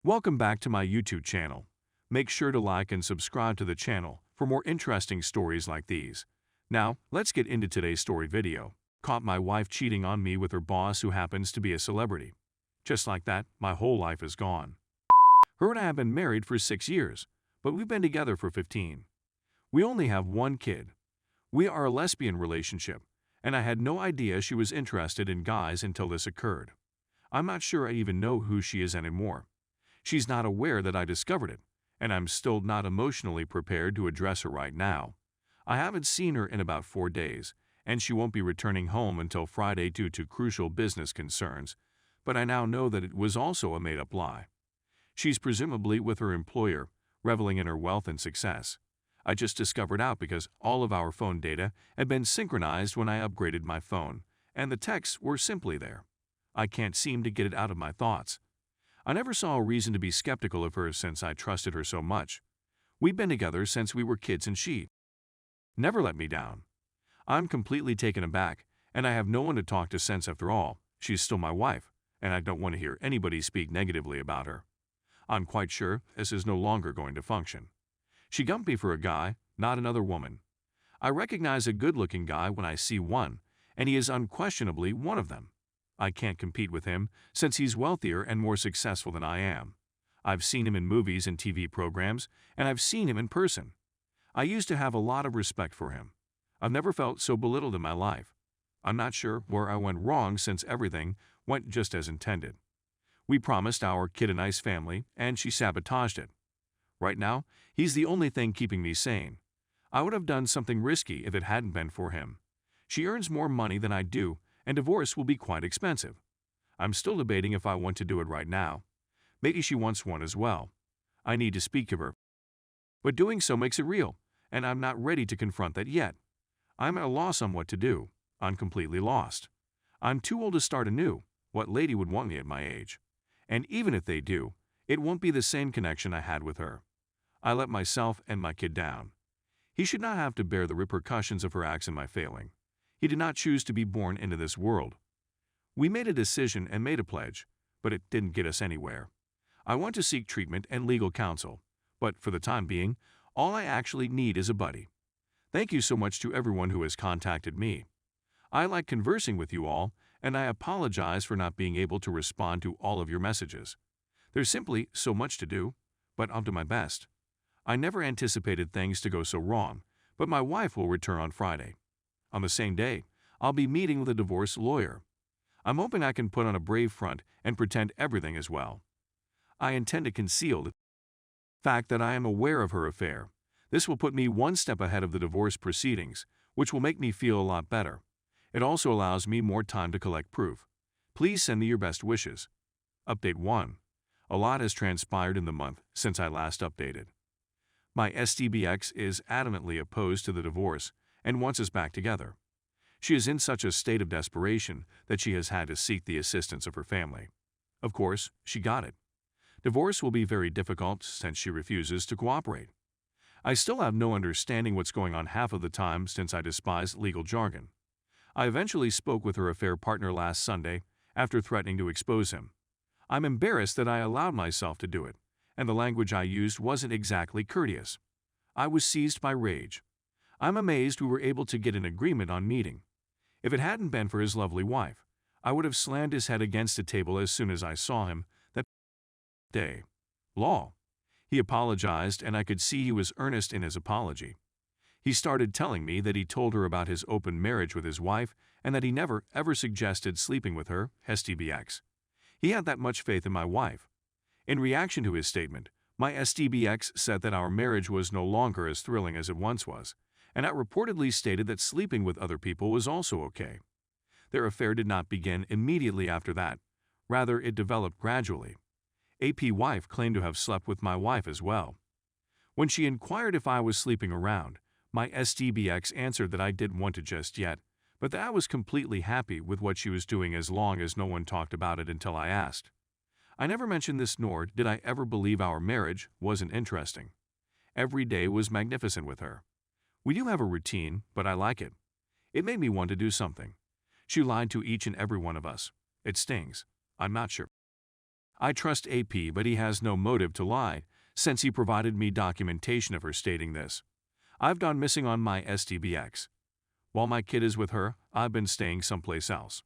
Welcome back to my YouTube channel. Make sure to like and subscribe to the channel for more interesting stories like these. Now, let's get into today's story video. Caught my wife cheating on me with her boss who happens to be a celebrity. Just like that, my whole life is gone. Her and I have been married for 6 years, but we've been together for 15. We only have one kid. We are a lesbian relationship, and I had no idea she was interested in guys until this occurred. I'm not sure I even know who she is anymore. She's not aware that I discovered it, and I'm still not emotionally prepared to address her right now. I haven't seen her in about 4 days, and she won't be returning home until Friday due to crucial business concerns, but I now know that it was also a made-up lie. She's presumably with her employer, reveling in her wealth and success. I just discovered out because all of our phone data had been synchronized when I upgraded my phone, and the texts were simply there. I can't seem to get it out of my thoughts. I never saw a reason to be skeptical of her since I trusted her so much. We've been together since we were kids and she never let me down. I'm completely taken aback, and I have no one to talk to since after all, she's still my wife, and I don't want to hear anybody speak negatively about her. I'm quite sure this is no longer going to function. She dumped me for a guy, not another woman. I recognize a good-looking guy when I see one, and he is unquestionably one of them. I can't compete with him since he's wealthier and more successful than I am. I've seen him in movies and TV programs, and I've seen him in person. I used to have a lot of respect for him. I've never felt so belittled in my life. I'm not sure where I went wrong since everything went just as intended. We promised our kid a nice family, and she sabotaged it. Right now, he's the only thing keeping me sane. I would have done something risky if it hadn't been for him. She earns more money than I do, and divorce will be quite expensive. I'm still debating if I want to do it right now. Maybe she wants one as well. I need to speak to her. But doing so makes it real, and I'm not ready to confront that yet. I'm at a loss on what to do. I'm completely lost. I'm too old to start anew. What lady would want me at my age? And even if they do, it won't be the same connection I had with her. I let myself and my kid down. He should not have to bear the repercussions of her acts and my failing. He did not choose to be born into this world. We made a decision and made a pledge, but it didn't get us anywhere. I want to seek treatment and legal counsel, but for the time being, all I actually need is a buddy. Thank you so much to everyone who has contacted me. I like conversing with you all, and I apologize for not being able to respond to all of your messages. There's simply so much to do, but I'll do my best. I never anticipated things to go so wrong, but my wife will return on Friday. On the same day, I'll be meeting with a divorce lawyer. I'm hoping I can put on a brave front and pretend everything is well. I intend to conceal the fact that I am aware of her affair. This will put me one step ahead of the divorce proceedings, which will make me feel a lot better. It also allows me more time to collect proof. Please send me your best wishes. Update 1. A lot has transpired in the month since I last updated. My STBX is adamantly opposed to the divorce and wants us back together. She is in such a state of desperation that she has had to seek the assistance of her family. Of course, she got it. Divorce will be very difficult since she refuses to cooperate. I still have no understanding what's going on half of the time since I despise legal jargon. I eventually spoke with her affair partner last Sunday after threatening to expose him. I'm embarrassed that I allowed myself to do it, and the language I used wasn't exactly courteous. I was seized by rage. I'm amazed we were able to get an agreement on meeting. If it hadn't been for his lovely wife, I would have slammed his head against a table as soon as I saw him that day. Law. He apologized, and I could see he was earnest in his apology. He started telling me that he told her about his open marriage with his wife and that he never, ever suggested sleeping with her, STBX. He had that much faith in my wife. In reaction to his statement, my STBX said that our marriage was no longer as thrilling as it once was, and I reportedly stated that sleeping with other people was also okay. Their affair did not begin immediately after that. Rather, it developed gradually. AP wife claimed to have slept with my wife as well. When she inquired if I was sleeping around, my STBX answered that I didn't want to just yet, but that I was completely happy with what she was doing as long as no one talked about it until I asked. I never mentioned this, nor did I ever believe our marriage wasn't interesting. Every day was magnificent with her. We do have a routine, but I like it. It made me want to do something. She lied to each and every one of us. It stings. I'm not sure I trust AP, but he has no motive to lie, since he provided me documentation of her stating this. I've gone missing on my STBX. While my kid is with her, I've been staying someplace else.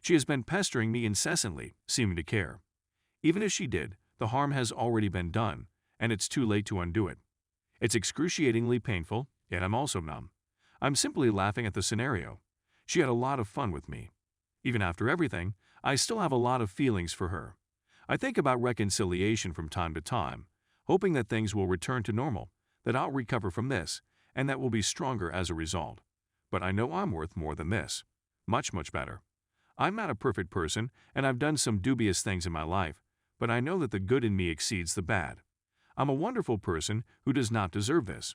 She has been pestering me incessantly, seeming to care. Even if she did, the harm has already been done, and it's too late to undo it. It's excruciatingly painful, yet I'm also numb. I'm simply laughing at the scenario. She had a lot of fun with me. Even after everything, I still have a lot of feelings for her. I think about reconciliation from time to time, hoping that things will return to normal, that I'll recover from this, and that we'll be stronger as a result. But I know I'm worth more than this. Much, much better. I'm not a perfect person, and I've done some dubious things in my life, but I know that the good in me exceeds the bad. I'm a wonderful person who does not deserve this.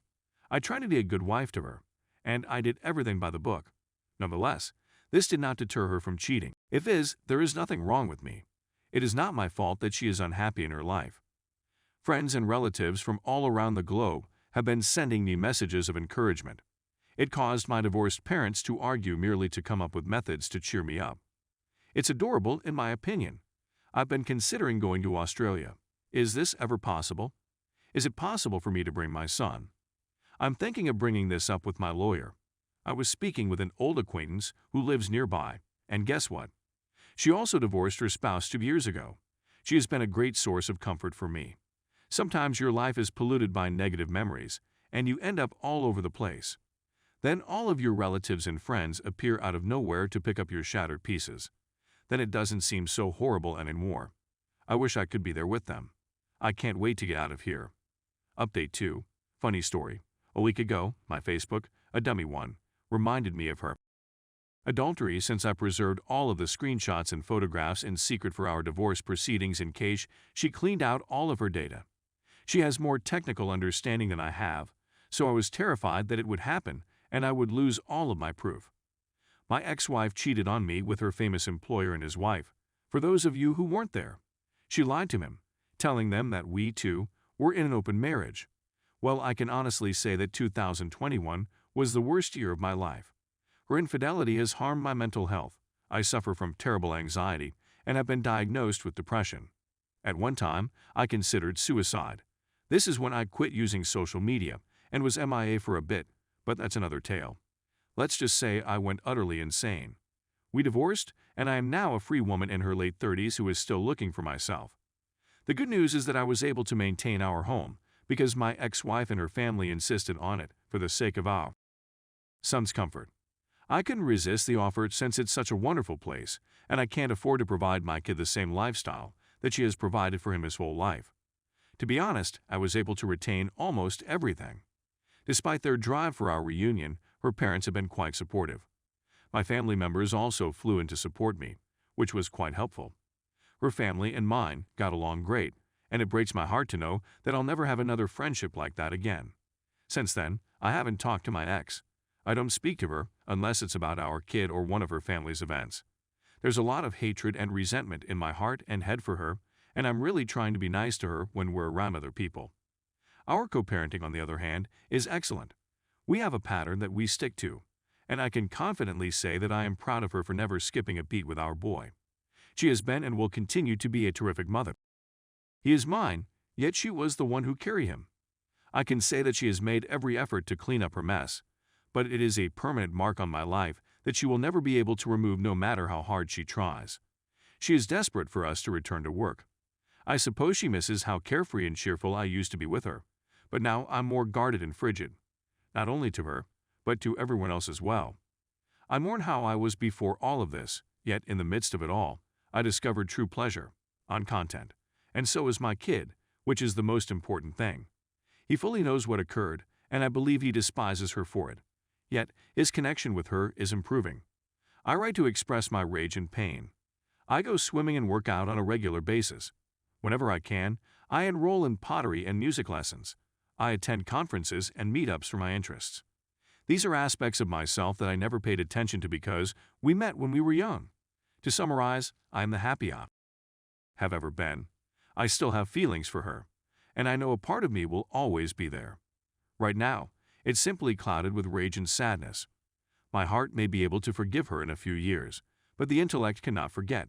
I tried to be a good wife to her, and I did everything by the book. Nonetheless, this did not deter her from cheating. If is, there is nothing wrong with me. It is not my fault that she is unhappy in her life. Friends and relatives from all around the globe have been sending me messages of encouragement. It caused my divorced parents to argue merely to come up with methods to cheer me up. It's adorable, in my opinion. I've been considering going to Australia. Is this ever possible? Is it possible for me to bring my son? I'm thinking of bringing this up with my lawyer. I was speaking with an old acquaintance who lives nearby, and guess what? She also divorced her spouse 2 years ago. She has been a great source of comfort for me. Sometimes your life is polluted by negative memories, and you end up all over the place. Then all of your relatives and friends appear out of nowhere to pick up your shattered pieces. Then it doesn't seem so horrible anymore. I wish I could be there with them. I can't wait to get out of here. Update 2. Funny story. A week ago, my Facebook, a dummy one, reminded me of her adultery since I preserved all of the screenshots and photographs in secret for our divorce proceedings in case she cleaned out all of her data. She has more technical understanding than I have, so I was terrified that it would happen and I would lose all of my proof. My ex-wife cheated on me with her famous employer and his wife. For those of you who weren't there, she lied to him, telling them that we, too, were in an open marriage. Well, I can honestly say that 2021 was the worst year of my life. Her infidelity has harmed my mental health. I suffer from terrible anxiety and have been diagnosed with depression. At one time, I considered suicide. This is when I quit using social media and was MIA for a bit, but that's another tale. Let's just say I went utterly insane. We divorced, and I am now a free woman in her late 30s who is still looking for myself. The good news is that I was able to maintain our home because my ex-wife and her family insisted on it for the sake of our son's comfort. I couldn't resist the offer since it's such a wonderful place, and I can't afford to provide my kid the same lifestyle that she has provided for him his whole life. To be honest, I was able to retain almost everything. Despite their drive for our reunion, her parents have been quite supportive. My family members also flew in to support me, which was quite helpful. Her family and mine got along great, and it breaks my heart to know that I'll never have another friendship like that again. Since then, I haven't talked to my ex. I don't speak to her unless it's about our kid or one of her family's events. There's a lot of hatred and resentment in my heart and head for her, and I'm really trying to be nice to her when we're around other people. Our co-parenting, on the other hand, is excellent. We have a pattern that we stick to, and I can confidently say that I am proud of her for never skipping a beat with our boy. She has been and will continue to be a terrific mother. He is mine, yet she was the one who carried him. I can say that she has made every effort to clean up her mess, but it is a permanent mark on my life that she will never be able to remove no matter how hard she tries. She is desperate for us to return to work. I suppose she misses how carefree and cheerful I used to be with her, but now I'm more guarded and frigid, not only to her, but to everyone else as well. I mourn how I was before all of this, yet in the midst of it all, I discovered true pleasure on content, and so is my kid, which is the most important thing. He fully knows what occurred, and I believe he despises her for it. Yet, his connection with her is improving. I write to express my rage and pain. I go swimming and work out on a regular basis. Whenever I can, I enroll in pottery and music lessons. I attend conferences and meetups for my interests. These are aspects of myself that I never paid attention to because we met when we were young. To summarize, I am the happy I have ever been. I still have feelings for her, and I know a part of me will always be there. Right now, it's simply clouded with rage and sadness. My heart may be able to forgive her in a few years, but the intellect cannot forget.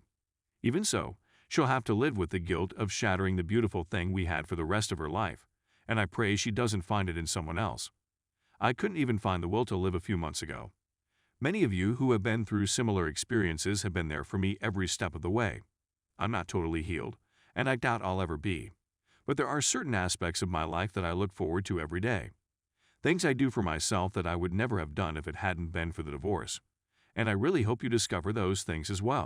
Even so, She'll have to live with the guilt of shattering the beautiful thing we had for the rest of her life, and I pray she doesn't find it in someone else. I couldn't even find the will to live a few months ago. Many of you who have been through similar experiences have been there for me every step of the way. I'm not totally healed, and I doubt I'll ever be. But there are certain aspects of my life that I look forward to every day. Things I do for myself that I would never have done if it hadn't been for the divorce. And I really hope you discover those things as well.